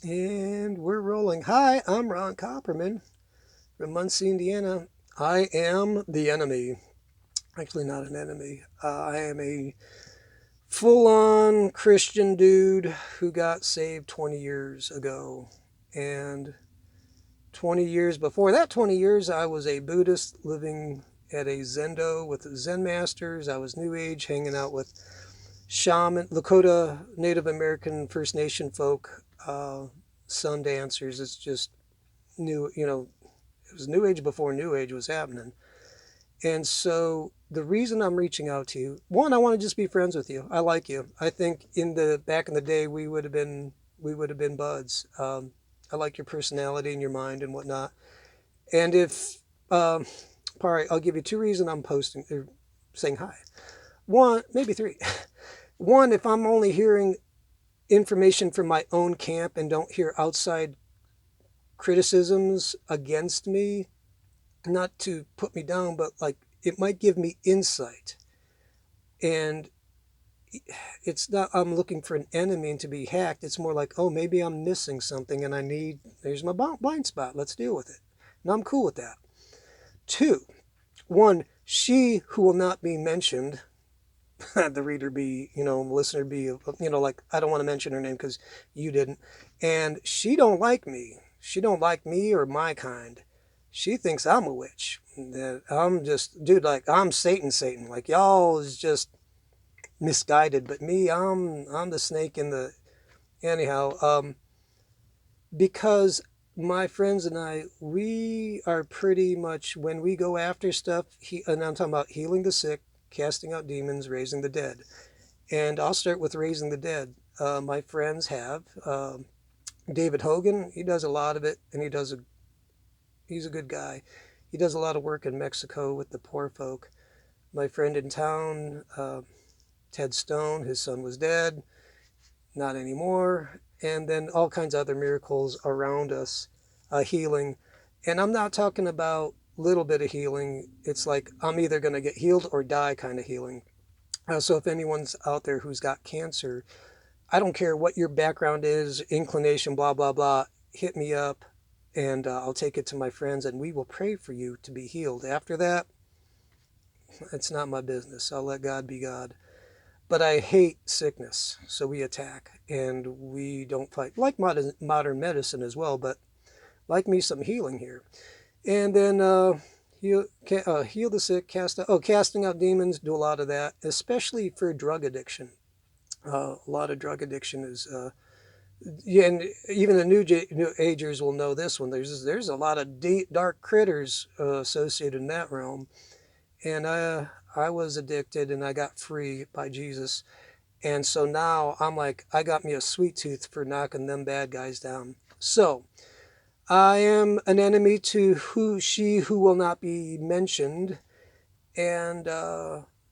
And we're rolling. Hi, I'm Ron Copperman from Muncie, Indiana. I am the enemy. Actually, not an enemy. I am a full on Christian dude who got saved 20 years ago. And 20 years before that 20 years, I was a Buddhist living at a Zendo with Zen masters. I was New Age, hanging out with shaman, Lakota, Native American, First Nation folk, sun dancers. It's just new, it was New Age before New Age was happening. And so the reason I'm reaching out to you, one, I want to just be friends with you. I like you. I think in the back in the day we would have been buds. I like your personality and your mind and whatnot. And if um, all right, I'll give you two reasons I'm posting or saying hi. One, maybe three. One, if I'm only hearing information from my own camp and don't hear outside criticisms against me, not to put me down, but like it might give me insight. And it's not, I'm looking for an enemy and to be hacked. It's more like, oh, maybe I'm missing something and there's my blind spot. Let's deal with it. And I'm cool with that. Two, one, she who will not be mentioned, the reader be, listener be, like, I don't want to mention her name because you didn't. And she don't like me. She don't like me or my kind. She thinks I'm a witch. That I'm just, dude, like I'm Satan. Like y'all is just misguided, but me, I'm the snake in the. Anyhow, because my friends and I, we are pretty much when we go after stuff. And I'm talking about healing the sick, casting out demons, raising the dead. And I'll start with raising the dead. My friends have David Hogan. He does a lot of it, and he's a good guy. He does a lot of work in Mexico with the poor folk. My friend in town, Ted Stone, his son was dead, not anymore. And then all kinds of other miracles around us, healing. And I'm not talking about little bit of healing. It's like I'm either going to get healed or die kind of healing. So if anyone's out there who's got cancer, I don't care what your background is, inclination, blah, blah, blah, hit me up and I'll take it to my friends and we will pray for you to be healed. After that, it's not my business. I'll let God be God. But I hate sickness, so we attack and we don't fight. Like modern medicine as well, but like me some healing here. And then heal the sick, casting out demons, do a lot of that, especially for drug addiction. A lot of drug addiction is yeah, and even the new agers will know this one. There's a lot of deep, dark critters associated in that realm, and I was addicted, and I got free by Jesus, and so now I'm like I got me a sweet tooth for knocking them bad guys down. So I am an enemy to who will not be mentioned, and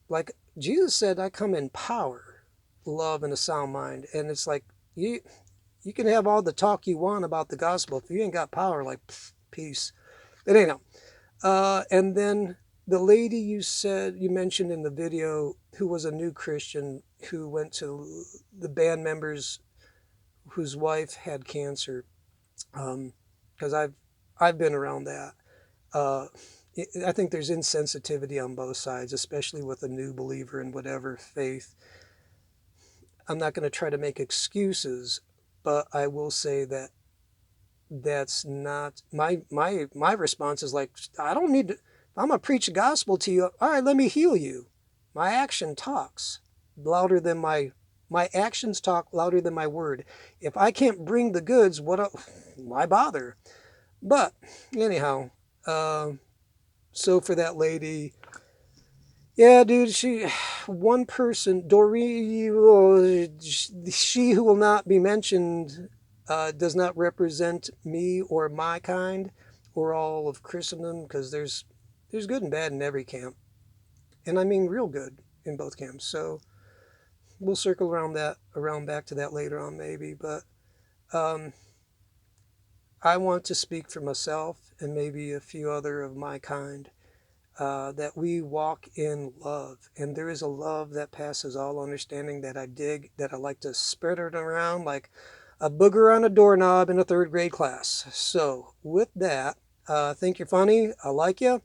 like Jesus said, I come in power, love, and a sound mind, and it's like you can have all the talk you want about the gospel. If you ain't got power, like, pff, peace. But anyhow, and then the lady you mentioned in the video who was a new Christian who went to the band members whose wife had cancer, because I've been around that. Uh, I think there's insensitivity on both sides, especially with a new believer in whatever faith. I'm not going to try to make excuses, but I will say that that's not my response is like I don't need to. I'm gonna preach the gospel to you. All right, let me heal you. My action talks louder than my actions talk louder than my word. If I can't bring the goods, why bother? But anyhow, uh, so for that lady, yeah, dude, one person, Doreen, she who will not be mentioned, does not represent me or my kind or all of Christendom because there's good and bad in every camp, and I mean real good in both camps. So we'll circle around back to that later on maybe, but um, I want to speak for myself and maybe a few other of my kind. That we walk in love. And there is a love that passes all understanding that I dig, that I like to spread it around like a booger on a doorknob in a third grade class. So with that, think you're funny. I like you. If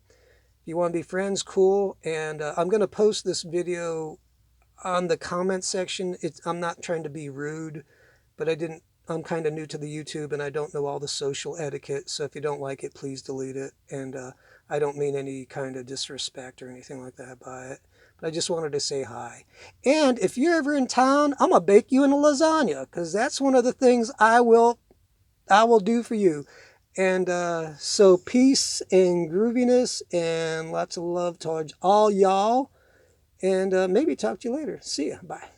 you want to be friends, cool. And I'm going to post this video on the comment section. I'm not trying to be rude, but I'm kind of new to the YouTube and I don't know all the social etiquette. So if you don't like it, please delete it. And I don't mean any kind of disrespect or anything like that by it. But I just wanted to say hi. And if you're ever in town, I'm going to bake you in a lasagna because that's one of the things I will do for you. And so peace and grooviness and lots of love towards all y'all. And maybe talk to you later. See ya. Bye.